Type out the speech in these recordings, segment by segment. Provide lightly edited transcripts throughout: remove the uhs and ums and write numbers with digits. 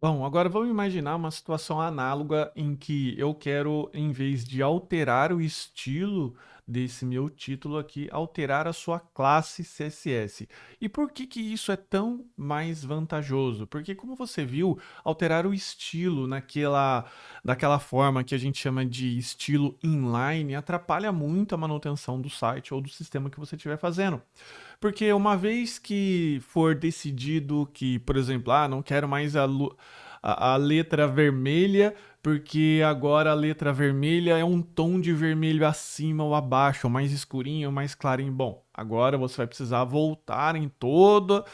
Bom, agora vamos imaginar uma situação análoga em que eu quero, em vez de alterar o estilo desse meu título aqui, alterar a sua classe CSS. E por que que isso é tão mais vantajoso? Porque, como você viu, alterar o estilo daquela forma que a gente chama de estilo inline atrapalha muito a manutenção do site ou do sistema que você estiver fazendo. Porque uma vez que for decidido que, por exemplo, não quero mais a letra vermelha, porque agora a letra vermelha é um tom de vermelho acima ou abaixo, ou mais escurinho ou mais clarinho. Bom, agora você vai precisar voltar em todo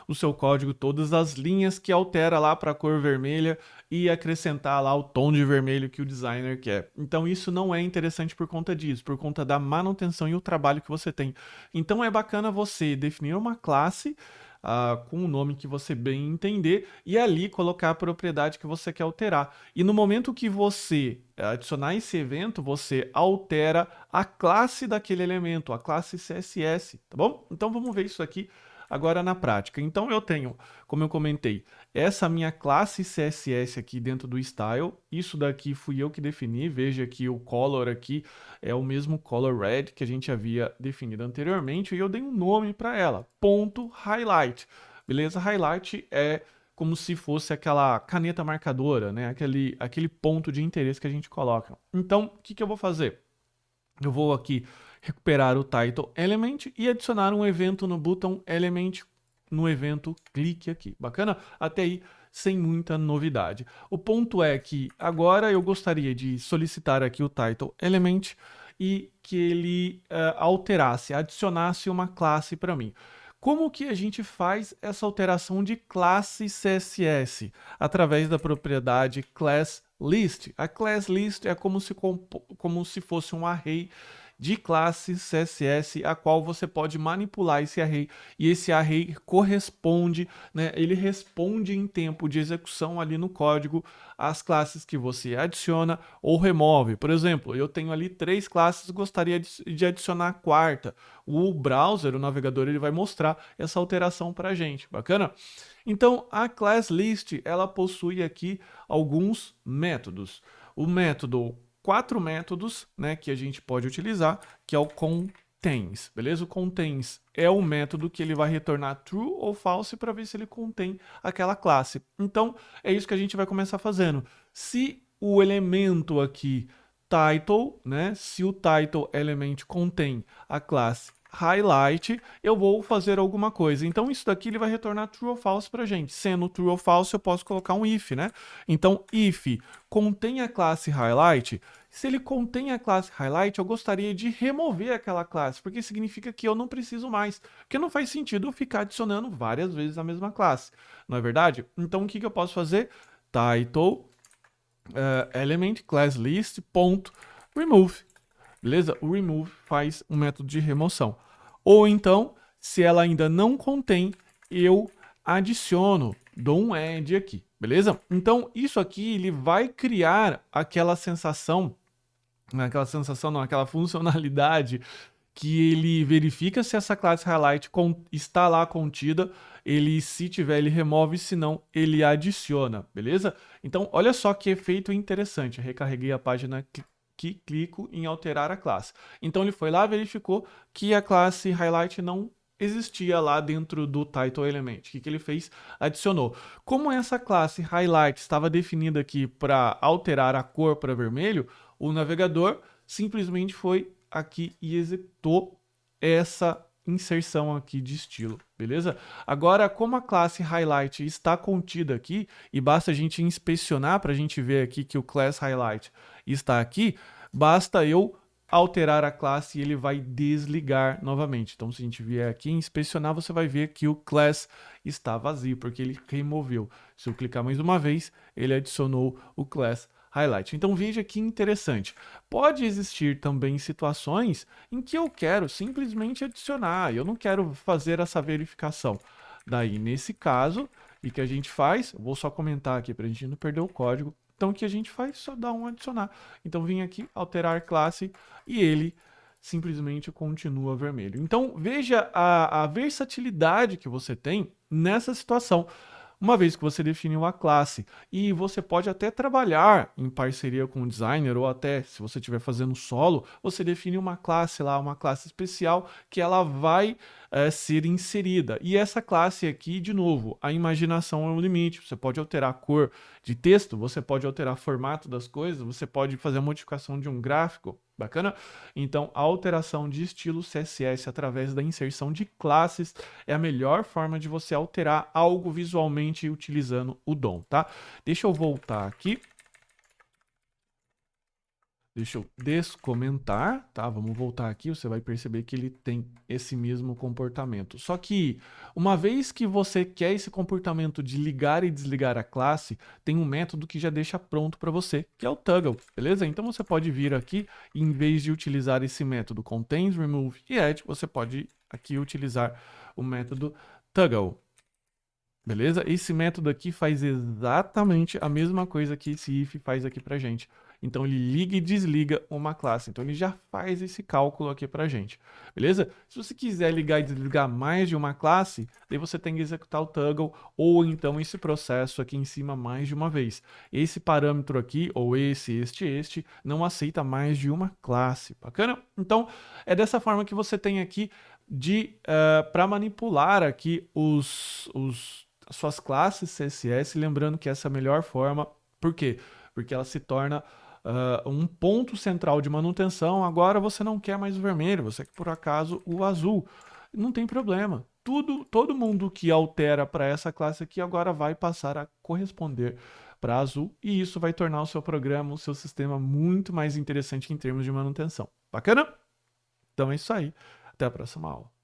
o seu código, todas as linhas que altera lá para a cor vermelha e acrescentar lá o tom de vermelho que o designer quer. Então isso não é interessante por conta disso, por conta da manutenção e o trabalho que você tem. Então é bacana você definir uma classe com o nome que você bem entender e ali colocar a propriedade que você quer alterar. E no momento que você adicionar esse evento, você altera a classe daquele elemento, a classe CSS, tá bom? Então vamos ver isso aqui agora na prática. Então eu tenho, como eu comentei, essa minha classe CSS aqui dentro do style. Isso daqui fui eu que defini. Veja que o color aqui é o mesmo color red que a gente havia definido anteriormente e eu dei um nome para ela, ponto highlight. Beleza? Highlight é como se fosse aquela caneta marcadora, né? Aquele ponto de interesse que a gente coloca. Então, o que que eu vou fazer? Eu vou aqui recuperar o title element e adicionar um evento no botão element no evento clique aqui. Bacana? Até aí sem muita novidade. O ponto é que agora eu gostaria de solicitar aqui o title element e que ele alterasse, adicionasse uma classe para mim. Como que a gente faz essa alteração de classe CSS? Através da propriedade class list. A class list é como se fosse um array de classes CSS, a qual você pode manipular esse array, e esse array corresponde, né, ele responde em tempo de execução ali no código às classes que você adiciona ou remove. Por exemplo, eu tenho ali 3 classes, gostaria de adicionar a quarta. O browser, o navegador, ele vai mostrar essa alteração para a gente. Bacana? Então, a class list, ela possui aqui alguns métodos. O método, 4 métodos, né, que a gente pode utilizar, que é o contains, beleza? O contains é o método que ele vai retornar true ou false para ver se ele contém aquela classe. Então, é isso que a gente vai começar fazendo. Se o elemento aqui title, né, se o title element contém a classe highlight, eu vou fazer alguma coisa. Então isso daqui ele vai retornar true ou false para a gente. Sendo true ou false, eu posso colocar um if, né? Então if contém a classe highlight. Se ele contém a classe highlight, eu gostaria de remover aquela classe, porque significa que eu não preciso mais. Porque não faz sentido eu ficar adicionando várias vezes a mesma classe, não é verdade? Então o que eu posso fazer? Title element class list ponto remove. Beleza? O remove faz um método de remoção. Ou então, se ela ainda não contém, eu adiciono, dou um add aqui, beleza? Então, isso aqui ele vai criar aquela funcionalidade que ele verifica se essa classe highlight está lá contida, ele se tiver ele remove, se não ele adiciona, beleza? Então olha só que efeito interessante, eu recarreguei a página que clico em alterar a classe. Então ele foi lá, verificou que a classe highlight não existia lá dentro do title element. O que ele fez? Adicionou. Como essa classe highlight estava definida aqui para alterar a cor para vermelho, o navegador simplesmente foi aqui e executou essa inserção aqui de estilo, beleza? Agora, como a classe highlight está contida aqui, e basta a gente inspecionar para a gente ver aqui que o class highlight está aqui, basta eu alterar a classe e ele vai desligar novamente. Então, se a gente vier aqui e inspecionar, você vai ver que o class está vazio, porque ele removeu. Se eu clicar mais uma vez, ele adicionou o class highlight. Então veja que interessante. Pode existir também situações em que eu quero simplesmente adicionar, eu não quero fazer essa verificação. Daí, nesse caso, o que a gente faz? Eu vou só comentar aqui para a gente não perder o código. Então, o que a gente faz? Só dá um adicionar. Então, vim aqui, alterar classe, e ele simplesmente continua vermelho. Então, veja a versatilidade que você tem nessa situação. Uma vez que você definiu a classe, e você pode até trabalhar em parceria com o designer, ou até, se você estiver fazendo solo, você define uma classe lá, uma classe especial, que ela vai ser inserida. E essa classe aqui, de novo, a imaginação é um limite. Você pode alterar a cor de texto, você pode alterar o formato das coisas, você pode fazer a modificação de um gráfico. Bacana? Então, a alteração de estilo CSS através da inserção de classes é a melhor forma de você alterar algo visualmente utilizando o DOM, tá? Deixa eu voltar aqui. Deixa eu descomentar, tá? Vamos voltar aqui, você vai perceber que ele tem esse mesmo comportamento. Só que, uma vez que você quer esse comportamento de ligar e desligar a classe, tem um método que já deixa pronto para você, que é o toggle, beleza? Então você pode vir aqui, e em vez de utilizar esse método contains, remove e add, você pode aqui utilizar o método toggle. Beleza? Esse método aqui faz exatamente a mesma coisa que esse if faz aqui pra gente. Então ele liga e desliga uma classe. Então ele já faz esse cálculo aqui pra gente. Beleza? Se você quiser ligar e desligar mais de uma classe, daí você tem que executar o toggle ou então esse processo aqui em cima mais de uma vez. Esse parâmetro aqui, ou este, não aceita mais de uma classe. Bacana? Então é dessa forma que você tem aqui para manipular aqui as suas classes CSS, lembrando que essa é a melhor forma. Por quê? Porque ela se torna um ponto central de manutenção. Agora você não quer mais o vermelho, você quer por acaso o azul. Não tem problema. Todo mundo que altera para essa classe aqui agora vai passar a corresponder para azul, e isso vai tornar o seu programa, o seu sistema muito mais interessante em termos de manutenção. Bacana? Então é isso aí. Até a próxima aula.